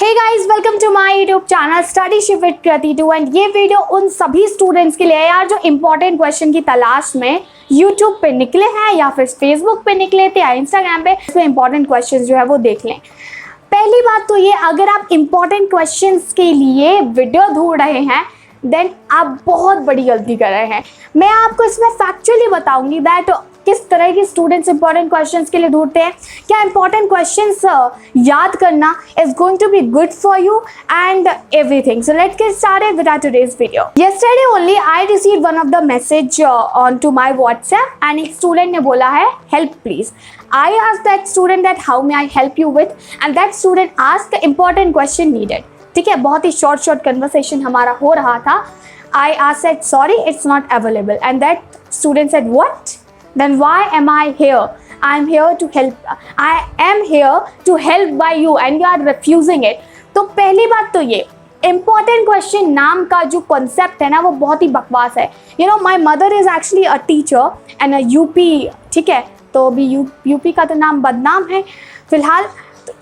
Hey guys, welcome to my YouTube channel study shift with Kriti 2 and ये video उन सभी students के लिए है यार जो इंपॉर्टेंट क्वेश्चन की तलाश में यूट्यूब पे निकले हैं या फिर फेसबुक पे निकले थे या इंस्टाग्राम पे, इसमें इंपॉर्टेंट क्वेश्चन जो है वो देख लें। पहली बात तो ये, अगर आप इंपॉर्टेंट क्वेश्चंस के लिए वीडियो ढूंढ रहे हैं देन आप बहुत बड़ी गलती कर रहे हैं। मैं आपको इसमें फैक्चुअली बताऊंगी दैट किस तरह के स्टूडेंट्स इंपॉर्टेंट क्वेश्चंस के लिए ढूंढते हैं, क्या इंपॉर्टेंट क्वेश्चंस याद करना is going to be good for you and everything. So let's get started with our today's video. Yesterday only I received one of the message on to my WhatsApp and एक student ने बोला है help please. I asked that student that how may I help you with and that student asked the important question needed। ठीक है, बहुत ही short conversation हमारा हो रहा था। I asked that sorry it's not available and that student said what? Then why am I here? I am here to help. I am here to help by you and you are refusing it। तो पहली बात तो ये important question नाम का जो concept है ना वो बहुत ही बकवास है। You know my mother is actually a teacher and a UP, ठीक है, तो अभी यूपी का तो नाम बदनाम है फिलहाल।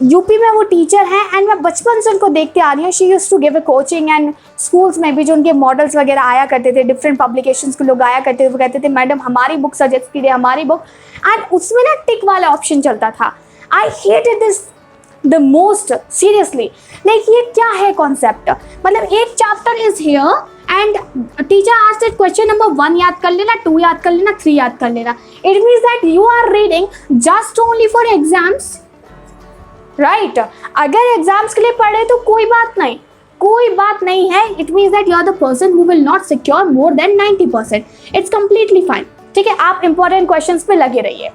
यूपी में वो टीचर हैं एंड मैं बचपन से उनको देखते आ रही हूँ। She used to give a coaching and schools में भी जो उनके मॉडल्स वगैरह आया करते थे, डिफरेंट पब्लिकेशंस के लोग आया करते थे, वो कहते थे मैडम हमारी बुक सजेस्ट कीजिए, हमारी बुक। एंड उसमें ना टिक वाला ऑप्शन चलता था। I hated this the most seriously. Like ये क्या है कॉन्सेप्ट? मतलब एक chapter is here and teacher asked that question number 1 याद कर लेना, 2 याद कर लेना, 3 याद कर लेना। It means that you are reading just only for exams, right? अगर एग्जाम्स के लिए पढ़े तो कोई बात नहीं है। It means that you are the person who will not secure more than 90%। It's completely fine, ठीक है, आप इंपॉर्टेंट क्वेश्चंस पे लगे रहिए।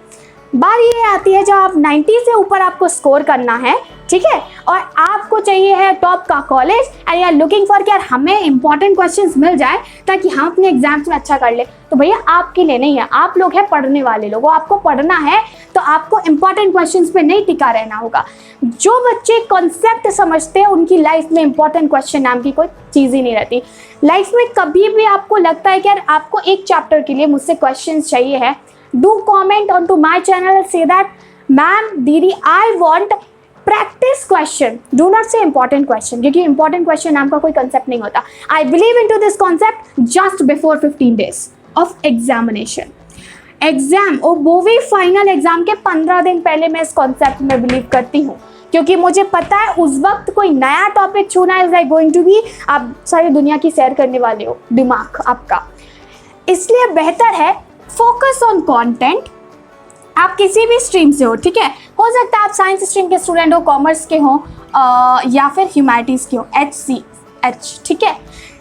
बात ये आती है जब आप 90 से ऊपर आपको स्कोर करना है, ठीक है, और आपको चाहिए है टॉप का college and you are looking for कि यार हमें इंपॉर्टेंट क्वेश्चंस मिल जाए ताकि हम अपने एग्जाम्स में अच्छा कर ले, तो भैया आपके लिए नहीं है। आप लोग हैं पढ़ने वाले लोग, आपको पढ़ना है तो आपको इंपॉर्टेंट क्वेश्चंस पे नहीं टिका रहना होगा। जो बच्चे कॉन्सेप्ट समझते हैं उनकी लाइफ में इंपॉर्टेंट क्वेश्चन नाम की कोई चीज़ ही नहीं रहती। लाइफ में कभी भी आपको लगता है कि यार आपको एक चैप्टर के लिए मुझसे क्वेश्चन चाहिए है, do comment onto my channel and say that ma'am दीदी I want practice question, do not say important question, क्योंकि important question नाम का कोई concept नहीं होता। I believe into this concept just before 15 days of examination। Exam और वो भी फाइनल एग्जाम के 15 दिन पहले मैं इस कॉन्सेप्ट में बिलीव करती हूँ, क्योंकि मुझे पता है उस वक्त कोई नया टॉपिक छूना is like going to be, आप सारी दुनिया की सैर करने वाले हो दिमाग आपका। इसलिए बेहतर है फोकस ऑन कंटेंट। आप किसी भी स्ट्रीम से हो, ठीक है, हो सकता है आप साइंस स्ट्रीम के स्टूडेंट हो, कॉमर्स के हो या फिर ह्यूमैनिटीज़ के हो, HCH, ठीक है,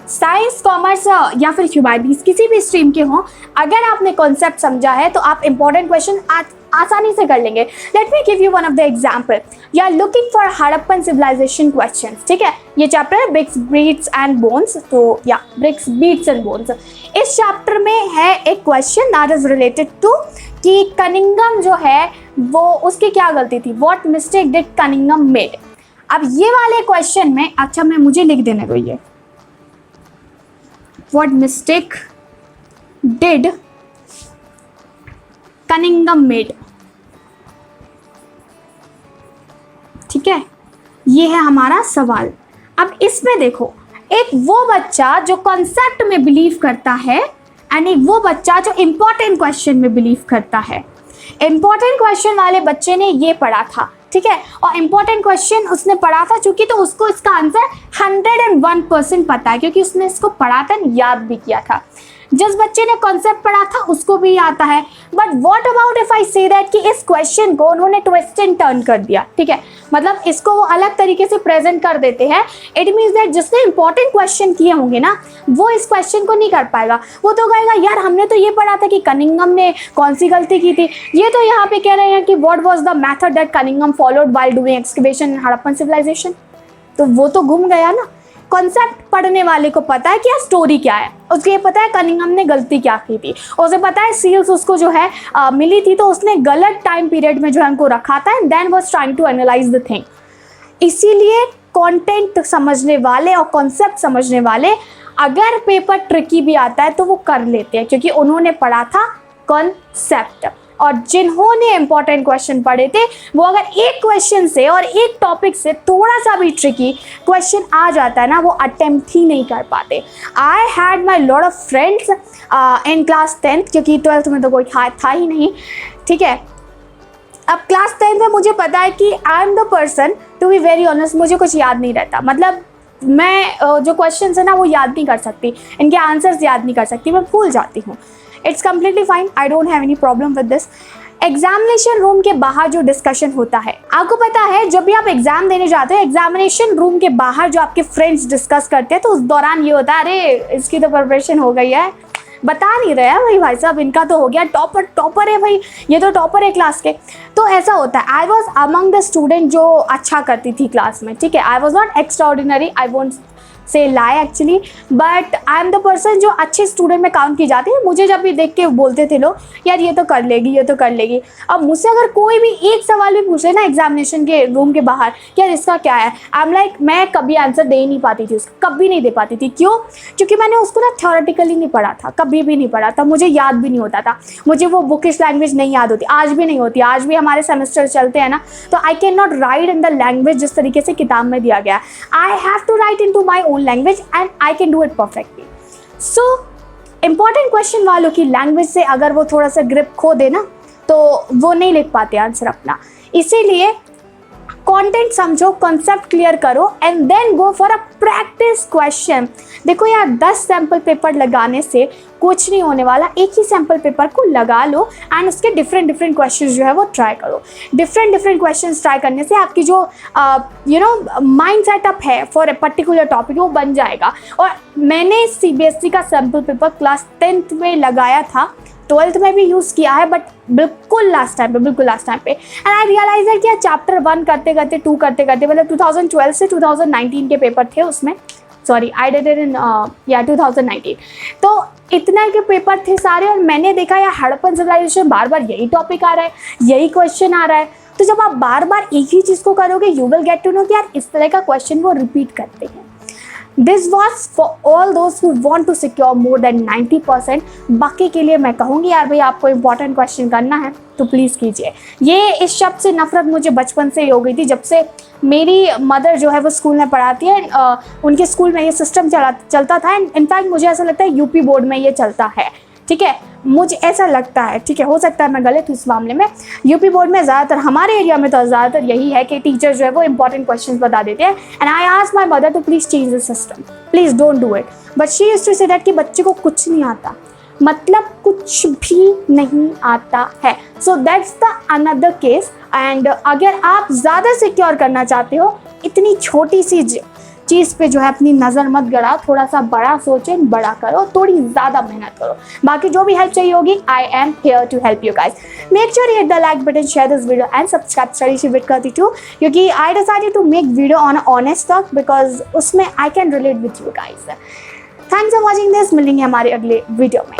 साइंस कॉमर्स या फिर ह्यूमैनिटीज़ किसी भी स्ट्रीम के हो, अगर आपने कॉन्सेप्ट समझा है तो आप इंपॉर्टेंट क्वेश्चन आसानी से कर लेंगे। Let me give you one of the example. You are looking for Harappan civilisation question, ठीक है, ये चैप्टर है ब्रिक्स बीट्स एंड बोन्स, तो या ब्रिक्स बीट्स एंड बोन्स। इस चैप्टर में है एक question that is related to कि कनिंगम जो है वो उसकी क्या गलती थी, what mistake did Cunningham made. अब ये वाले क्वेश्चन में, अच्छा मैं मुझे लिख देने दो ये, what mistake did Cunningham made, ठीक है, ये है हमारा सवाल। अब इसमें देखो, एक वो बच्चा जो कॉन्सेप्ट में बिलीव करता है एंड एक वो बच्चा जो इंपॉर्टेंट क्वेश्चन में बिलीव करता है। इंपॉर्टेंट क्वेश्चन वाले बच्चे ने ये पढ़ा था, ठीक है, और इंपॉर्टेंट क्वेश्चन उसने पढ़ा था चूंकि, तो उसको इसका आंसर 101% पता है क्योंकि उसने इसको पढ़ा था, याद भी किया था। जिस बच्चे ने कॉन्सेप्ट पढ़ा था उसको भी आता है। But what about if I से दैट कि इस क्वेश्चन को उन्होंने ट्विस्ट एंड टर्न कर दिया, ठीक है, मतलब इसको वो अलग तरीके से प्रेजेंट कर देते हैं। इट मीन्स दैट जिसने इंपॉर्टेंट क्वेश्चन किए होंगे ना वो इस क्वेश्चन को नहीं कर पाएगा। वो तो कहेगा यार हमने तो ये पढ़ा था कि कनिंगम ने कौन सी गलती की थी, ये तो यहाँ पे कह रहे हैं कि what was the method that Cunningham followed while doing excavation in Harappan civilisation, तो वो तो घूम गया ना। कॉन्सेप्ट पढ़ने वाले को पता है कि स्टोरी क्या है, उसको ये पता है कनिंगम ने गलती क्या की थी, उसे पता है सील्स उसको जो है मिली थी तो उसने गलत टाइम पीरियड में जो है उनको रखा था and then was trying to analyse the thing. इसीलिए कंटेंट समझने वाले और कॉन्सेप्ट समझने वाले अगर पेपर ट्रिकी भी आता है तो वो कर लेते हैं क्योंकि उन्होंने पढ़ा था कॉन्सेप्ट। और जिन्होंने इंपॉर्टेंट क्वेश्चन पढ़े थे वो अगर एक क्वेश्चन से और एक टॉपिक से थोड़ा सा भी ट्रिकी क्वेश्चन आ जाता है ना, वो अटेम्प्ट ही नहीं कर पाते। I had my lot of friends in class 10th, क्योंकि 12th में तो कोई था ही नहीं, ठीक है। अब क्लास 10th में मुझे पता है कि I am the person, to be very honest, मुझे कुछ याद नहीं रहता। मतलब मैं जो क्वेश्चन है ना वो याद नहीं कर सकती, इनके आंसर्स याद नहीं कर सकती, मैं भूल जाती हूँ। It's completely fine, I don't have any problem with this. Examination room के बाहर जो डिस्कशन होता है, आपको पता है जब भी आप एग्जाम देने जाते हो, एग्जामिनेशन रूम के बाहर जो आपके फ्रेंड्स डिस्कस करते हैं, तो उस दौरान ये होता है, अरे इसकी तो प्रिपरेशन हो गई है, बता नहीं रहे हैं भाई साहब, इनका तो हो गया, टॉपर है भाई, ये तो टॉपर है क्लास के। तो ऐसा होता है। I was among the student जो अच्छा करती थी क्लास में, ठीक है। I was not extra ordinary, I won't say lie actually, but I am the person जो अच्छे स्टूडेंट में काउंट की जाती है। मुझे जब भी देख के बोलते थे लोग, यार ये तो कर लेगी, ये तो कर लेगी। अब मुझसे अगर कोई भी एक सवाल भी पूछे ना एग्जामिनेशन के रूम के बाहर, यार इसका क्या है, आई एम लाइक, मैं कभी आंसर दे ही नहीं पाती थी उसका, कभी नहीं दे पाती थी। क्यों? क्योंकि मैंने उसको ना थ्योरेटिकली नहीं पढ़ा था, कभी भी नहीं पढ़ा था, मुझे याद भी नहीं होता था, मुझे वो बुकिश लैंग्वेज नहीं याद होती, आज भी नहीं होती। आज भी हमारे सेमेस्टर चलते हैं ना, तो I can not write in the language जिस तरीके से किताब में दिया गया। I have to write in to my own language and I can do it perfectly. So important question वालों की लैंग्वेज से अगर वो थोड़ा सा ग्रिप खो दे ना, तो वो नहीं लिख पाते आंसर अपना। इसीलिए कंटेंट समझो, कॉन्सेप्ट क्लियर करो and then go for a practice question. देखो यार, 10 सैम्पल पेपर लगाने से कुछ नहीं होने वाला, एक ही सैम्पल पेपर को लगा लो एंड उसके डिफरेंट क्वेश्चंस जो है वो ट्राई करो। डिफरेंट क्वेश्चंस ट्राई करने से आपकी जो माइंड सेटअप है फॉर ए पर्टिकुलर टॉपिक वो बन जाएगा। और मैंने CBSE का सैम्पल पेपर क्लास 10th में लगाया था, 12th में भी यूज़ किया है, बट बिल्कुल लास्ट टाइम पे। एंड आई रियलाइज है कि चैप्टर 1 करते करते 2 करते करते, मतलब 2012 से 2019 के पेपर थे उसमें, sorry I did it in 2019। तो इतना के पेपर थे सारे, और मैंने देखा यार हड़प्पन सिविलाइजेशन बार बार यही टॉपिक आ रहा है, यही क्वेश्चन आ रहा है। तो जब आप बार बार एक ही चीज़ को करोगे, you will get to know कि यार इस तरह का क्वेश्चन वो रिपीट करते हैं। This was for all those who want to secure more than 90%। बाकी के लिए मैं कहूँगी यार भाई, आपको इंपॉर्टेंट क्वेश्चन करना है तो प्लीज़ कीजिए। ये इस शब्द से नफरत मुझे बचपन से ही हो गई थी, जब से मेरी मदर जो है वो स्कूल में पढ़ाती है। उनके स्कूल में ये सिस्टम चलता था। इनफैक्ट मुझे ऐसा लगता है यूपी बोर्ड में ये चलता है, ठीक है, मुझे ऐसा लगता है, ठीक है, हो सकता है मैं गलत हूँ इस मामले में। यूपी बोर्ड में ज़्यादातर, हमारे एरिया में तो ज़्यादातर यही है कि टीचर जो है वो इंपॉर्टेंट क्वेश्चंस बता देते हैं। And I asked my mother to please change the system, please don't do it, but she used to say that कि बच्चे को कुछ नहीं आता, मतलब कुछ भी नहीं आता है। So that's the another case. And अगर आप ज़्यादा सिक्योर करना चाहते हो, इतनी छोटी सी चीज़ पे जो है अपनी नज़र मत गड़ाओ, थोड़ा सा बड़ा सोचो, बड़ा करो, थोड़ी ज़्यादा मेहनत करो। बाकी जो भी हेल्प चाहिए होगी, I am here to help you guys. Make sure hit the like button, share this video and subscribe study shift with Kriti two, क्योंकि I decided to make video on honest talk because उसमें I can relate with you guys. Thanks for watching this, मिलेंगे हमारे अगले video में।